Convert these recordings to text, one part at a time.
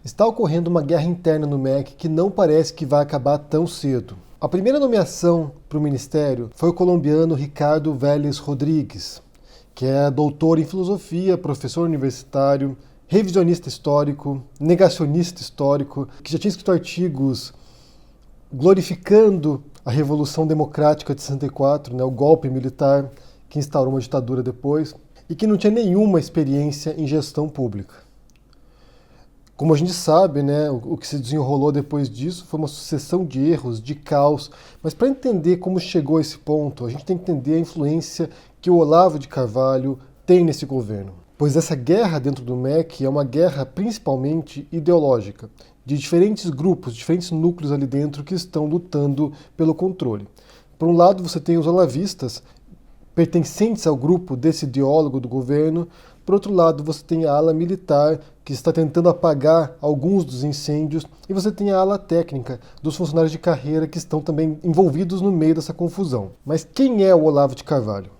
Está ocorrendo uma guerra interna no MEC que não parece que vai acabar tão cedo. A primeira nomeação para o ministério foi o colombiano Ricardo Vélez Rodrigues, que é doutor em filosofia, professor universitário, revisionista histórico, negacionista histórico, que já tinha escrito artigos glorificando a Revolução Democrática de 64, o golpe militar que instaurou uma ditadura depois, e que não tinha nenhuma experiência em gestão pública. Como a gente sabe, o que se desenrolou depois disso foi uma sucessão de erros, de caos. Mas para entender como chegou a esse ponto, a gente tem que entender a influência que o Olavo de Carvalho tem nesse governo. Pois essa guerra dentro do MEC é uma guerra principalmente ideológica, de diferentes grupos, diferentes núcleos ali dentro que estão lutando pelo controle. Por um lado, você tem os olavistas, pertencentes ao grupo desse ideólogo do governo. Por outro lado, você tem a ala militar, que está tentando apagar alguns dos incêndios, e você tem a ala técnica dos funcionários de carreira que estão também envolvidos no meio dessa confusão. Mas quem é o Olavo de Carvalho?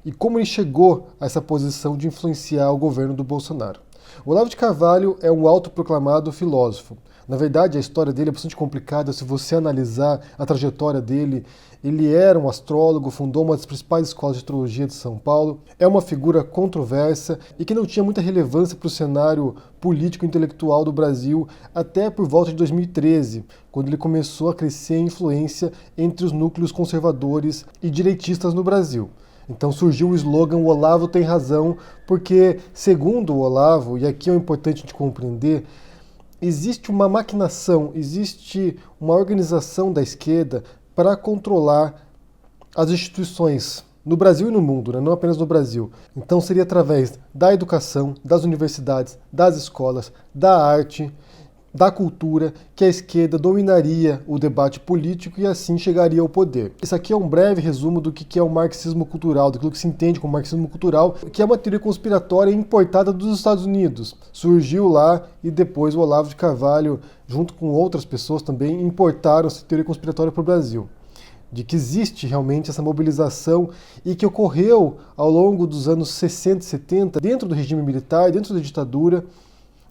E como ele chegou a essa posição de influenciar o governo do Bolsonaro? O Olavo de Carvalho é um autoproclamado filósofo. Na verdade, a história dele é bastante complicada. Se você analisar a trajetória dele, ele era um astrólogo, fundou uma das principais escolas de astrologia de São Paulo, é uma figura controversa e que não tinha muita relevância para o cenário político e intelectual do Brasil até por volta de 2013, quando ele começou a crescer em influência entre os núcleos conservadores e direitistas no Brasil. Então surgiu o slogan "O Olavo tem razão", porque, segundo o Olavo, e aqui é importante de compreender, existe uma maquinação, existe uma organização da esquerda para controlar as instituições no Brasil e no mundo, não apenas no Brasil. Então seria através da educação, das universidades, das escolas, da arte, da cultura, que a esquerda dominaria o debate político e assim chegaria ao poder. Isso aqui é um breve resumo do que é o marxismo cultural, daquilo que se entende como marxismo cultural, que é uma teoria conspiratória importada dos Estados Unidos. Surgiu lá e depois o Olavo de Carvalho, junto com outras pessoas também, importaram essa teoria conspiratória para o Brasil. De que existe realmente essa mobilização e que ocorreu ao longo dos anos 60 e 70, dentro do regime militar, dentro da ditadura,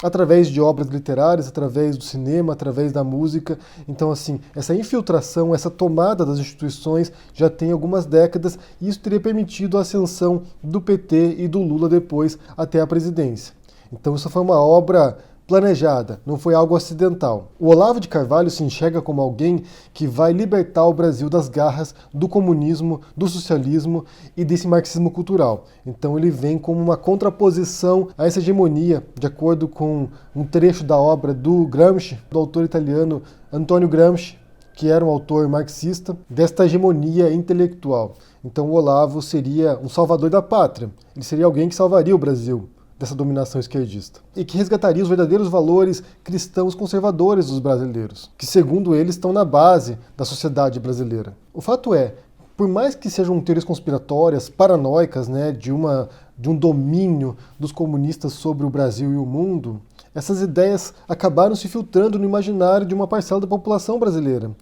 através de obras literárias, através do cinema, através da música. Então, assim, essa infiltração, essa tomada das instituições já tem algumas décadas e isso teria permitido a ascensão do PT e do Lula depois até a presidência. Então, isso foi uma obra planejada, não foi algo acidental. O Olavo de Carvalho se enxerga como alguém que vai libertar o Brasil das garras do comunismo, do socialismo e desse marxismo cultural. Então ele vem como uma contraposição a essa hegemonia, de acordo com um trecho da obra do Gramsci, do autor italiano Antonio Gramsci, que era um autor marxista, desta hegemonia intelectual. Então o Olavo seria um salvador da pátria, ele seria alguém que salvaria o Brasil dessa dominação esquerdista, e que resgataria os verdadeiros valores cristãos conservadores dos brasileiros, que segundo ele estão na base da sociedade brasileira. O fato é, por mais que sejam teorias conspiratórias, paranoicas, de um domínio dos comunistas sobre o Brasil e o mundo, essas ideias acabaram se filtrando no imaginário de uma parcela da população brasileira,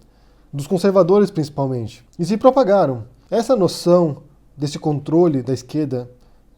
dos conservadores principalmente, e se propagaram. Essa noção desse controle da esquerda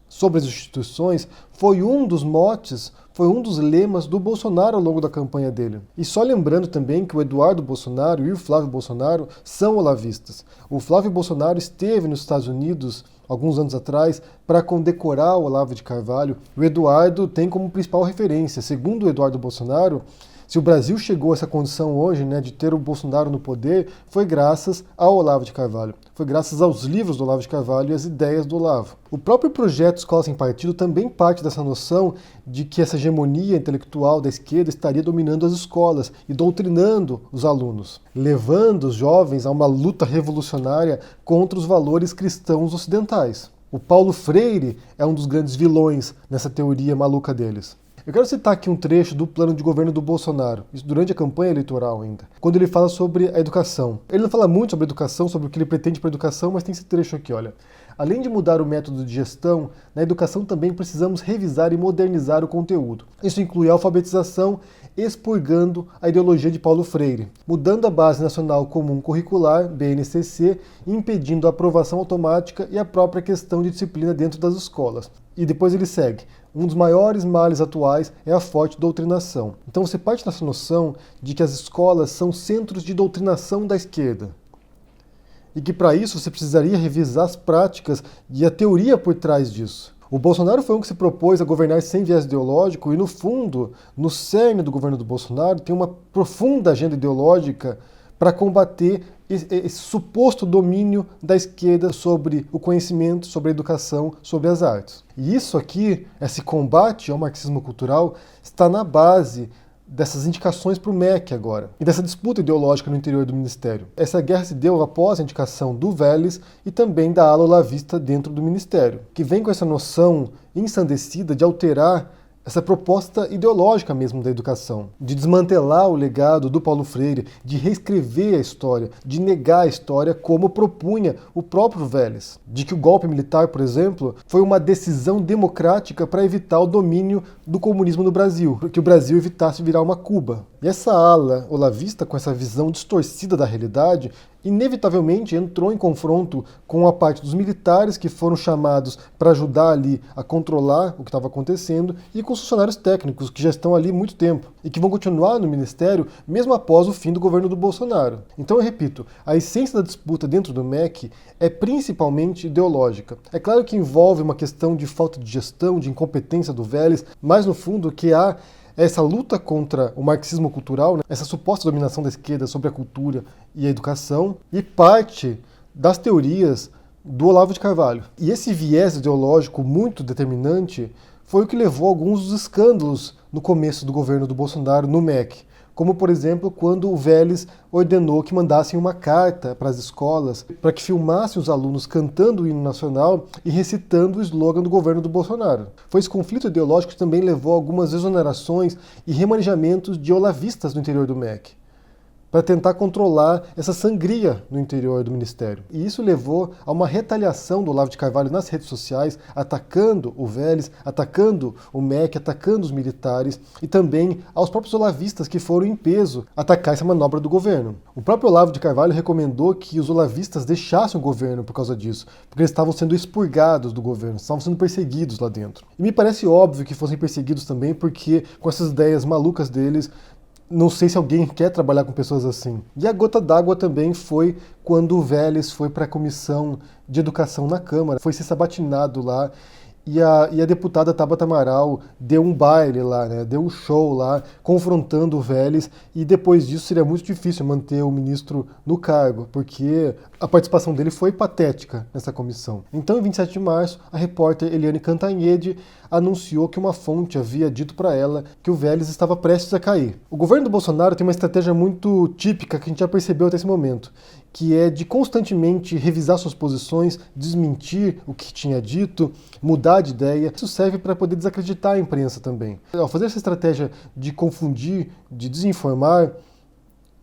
sobre as instituições foi um dos motes, foi um dos lemas do Bolsonaro ao longo da campanha dele. E só lembrando também que o Eduardo Bolsonaro e o Flávio Bolsonaro são olavistas. O Flávio Bolsonaro esteve nos Estados Unidos alguns anos atrás para condecorar o Olavo de Carvalho. O Eduardo tem como principal referência. Segundo o Eduardo Bolsonaro, se o Brasil chegou a essa condição hoje, de ter o Bolsonaro no poder, foi graças ao Olavo de Carvalho. Foi graças aos livros do Olavo de Carvalho e às ideias do Olavo. O próprio projeto Escola Sem Partido também parte dessa noção de que essa hegemonia intelectual da esquerda estaria dominando as escolas e doutrinando os alunos, levando os jovens a uma luta revolucionária contra os valores cristãos ocidentais. O Paulo Freire é um dos grandes vilões nessa teoria maluca deles. Eu quero citar aqui um trecho do plano de governo do Bolsonaro, isso durante a campanha eleitoral ainda, quando ele fala sobre a educação. Ele não fala muito sobre a educação, sobre o que ele pretende para a educação, mas tem esse trecho aqui, olha. Além de mudar o método de gestão, na educação também precisamos revisar e modernizar o conteúdo. Isso inclui alfabetização, expurgando a ideologia de Paulo Freire, mudando a Base Nacional Comum Curricular, BNCC, e impedindo a aprovação automática e a própria questão de disciplina dentro das escolas. E depois ele segue: um dos maiores males atuais é a forte doutrinação. Então você parte dessa noção de que as escolas são centros de doutrinação da esquerda. E que para isso você precisaria revisar as práticas e a teoria por trás disso. O Bolsonaro foi um que se propôs a governar sem viés ideológico e, no fundo, no cerne do governo do Bolsonaro, tem uma profunda agenda ideológica para combater esse suposto domínio da esquerda sobre o conhecimento, sobre a educação, sobre as artes. E isso aqui, esse combate ao marxismo cultural, está na base dessas indicações para o MEC agora, e dessa disputa ideológica no interior do Ministério. Essa guerra se deu após a indicação do Vélez e também da ala olavista dentro do Ministério, que vem com essa noção ensandecida de alterar essa proposta ideológica mesmo da educação, de desmantelar o legado do Paulo Freire, de reescrever a história, de negar a história como propunha o próprio Vélez, de que o golpe militar, por exemplo, foi uma decisão democrática para evitar o domínio do comunismo no Brasil, que o Brasil evitasse virar uma Cuba. E essa ala olavista, com essa visão distorcida da realidade, inevitavelmente entrou em confronto com a parte dos militares que foram chamados para ajudar ali a controlar o que estava acontecendo e com os funcionários técnicos que já estão ali há muito tempo e que vão continuar no Ministério mesmo após o fim do governo do Bolsonaro. Então eu repito, a essência da disputa dentro do MEC é principalmente ideológica. É claro que envolve uma questão de falta de gestão, de incompetência do Vélez, mas no fundo o que há essa luta contra o marxismo cultural, né, essa suposta dominação da esquerda sobre a cultura e a educação, e parte das teorias do Olavo de Carvalho. E esse viés ideológico muito determinante foi o que levou a alguns dos escândalos no começo do governo do Bolsonaro no MEC. Como, por exemplo, quando o Vélez ordenou que mandassem uma carta para as escolas para que filmassem os alunos cantando o hino nacional e recitando o slogan do governo do Bolsonaro. Foi esse conflito ideológico que também levou a algumas exonerações e remanejamentos de olavistas no interior do MEC, para tentar controlar essa sangria no interior do Ministério. E isso levou a uma retaliação do Olavo de Carvalho nas redes sociais, atacando o Vélez, atacando o MEC, atacando os militares e também aos próprios olavistas que foram em peso atacar essa manobra do governo. O próprio Olavo de Carvalho recomendou que os olavistas deixassem o governo por causa disso, porque eles estavam sendo expurgados do governo, estavam sendo perseguidos lá dentro. E me parece óbvio que fossem perseguidos também, porque com essas ideias malucas deles, não sei se alguém quer trabalhar com pessoas assim. E a gota d'água também foi quando o Vélez foi para a Comissão de Educação na Câmara, foi ser sabatinado lá, e a deputada Tabata Amaral deu um baile lá, né? Deu um show lá, confrontando o Vélez, e depois disso seria muito difícil manter o ministro no cargo, porque a participação dele foi patética nessa comissão. Então, em 27 de março, a repórter Eliane Cantanhede anunciou que uma fonte havia dito para ela que o Vélez estava prestes a cair. O governo do Bolsonaro tem uma estratégia muito típica que a gente já percebeu até esse momento, que é de constantemente revisar suas posições, desmentir o que tinha dito, mudar de ideia. Isso serve para poder desacreditar a imprensa também. Ao fazer essa estratégia de confundir, de desinformar,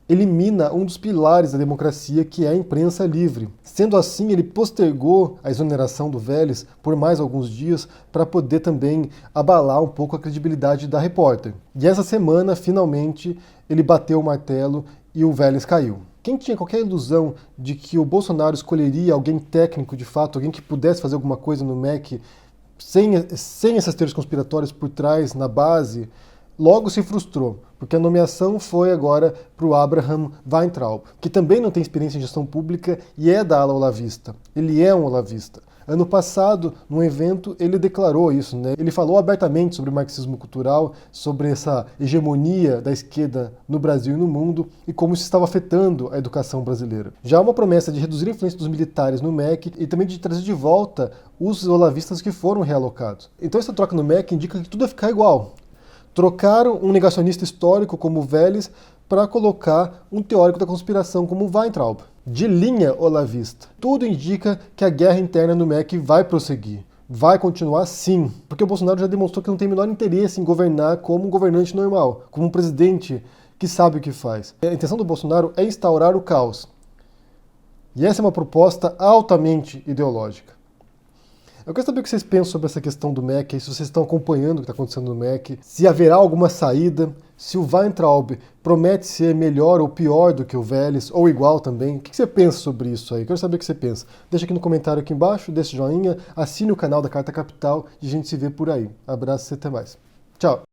elimina um dos pilares da democracia, que é a imprensa livre. Sendo assim, ele postergou a exoneração do Vélez por mais alguns dias para poder também abalar um pouco a credibilidade da repórter. E essa semana, finalmente, ele bateu o martelo e o Vélez caiu. Quem tinha qualquer ilusão de que o Bolsonaro escolheria alguém técnico, de fato, alguém que pudesse fazer alguma coisa no MEC, sem essas teorias conspiratórias por trás, na base, logo se frustrou, porque a nomeação foi agora para o Abraham Weintraub, que também não tem experiência em gestão pública e é da ala olavista. Ele é um olavista. Ano passado, num evento, ele declarou isso, né? Ele falou abertamente sobre o marxismo cultural, sobre essa hegemonia da esquerda no Brasil e no mundo e como isso estava afetando a educação brasileira. Já há uma promessa de reduzir a influência dos militares no MEC e também de trazer de volta os olavistas que foram realocados. Então essa troca no MEC indica que tudo vai ficar igual. Trocaram um negacionista histórico como o Vélez para colocar um teórico da conspiração como o Weintraub, de linha olavista. Tudo indica que a guerra interna no MEC vai prosseguir. Vai continuar sim, porque o Bolsonaro já demonstrou que não tem o menor interesse em governar como um governante normal, como um presidente que sabe o que faz. A intenção do Bolsonaro é instaurar o caos. E essa é uma proposta altamente ideológica. Eu quero saber o que vocês pensam sobre essa questão do MEC, se vocês estão acompanhando o que está acontecendo no MEC, se haverá alguma saída, se o Weintraub promete ser melhor ou pior do que o Vélez, ou igual também. O que você pensa sobre isso aí? Eu quero saber o que você pensa. Deixa aqui no comentário aqui embaixo, deixa o joinha, assine o canal da Carta Capital e a gente se vê por aí. Abraço e até mais. Tchau!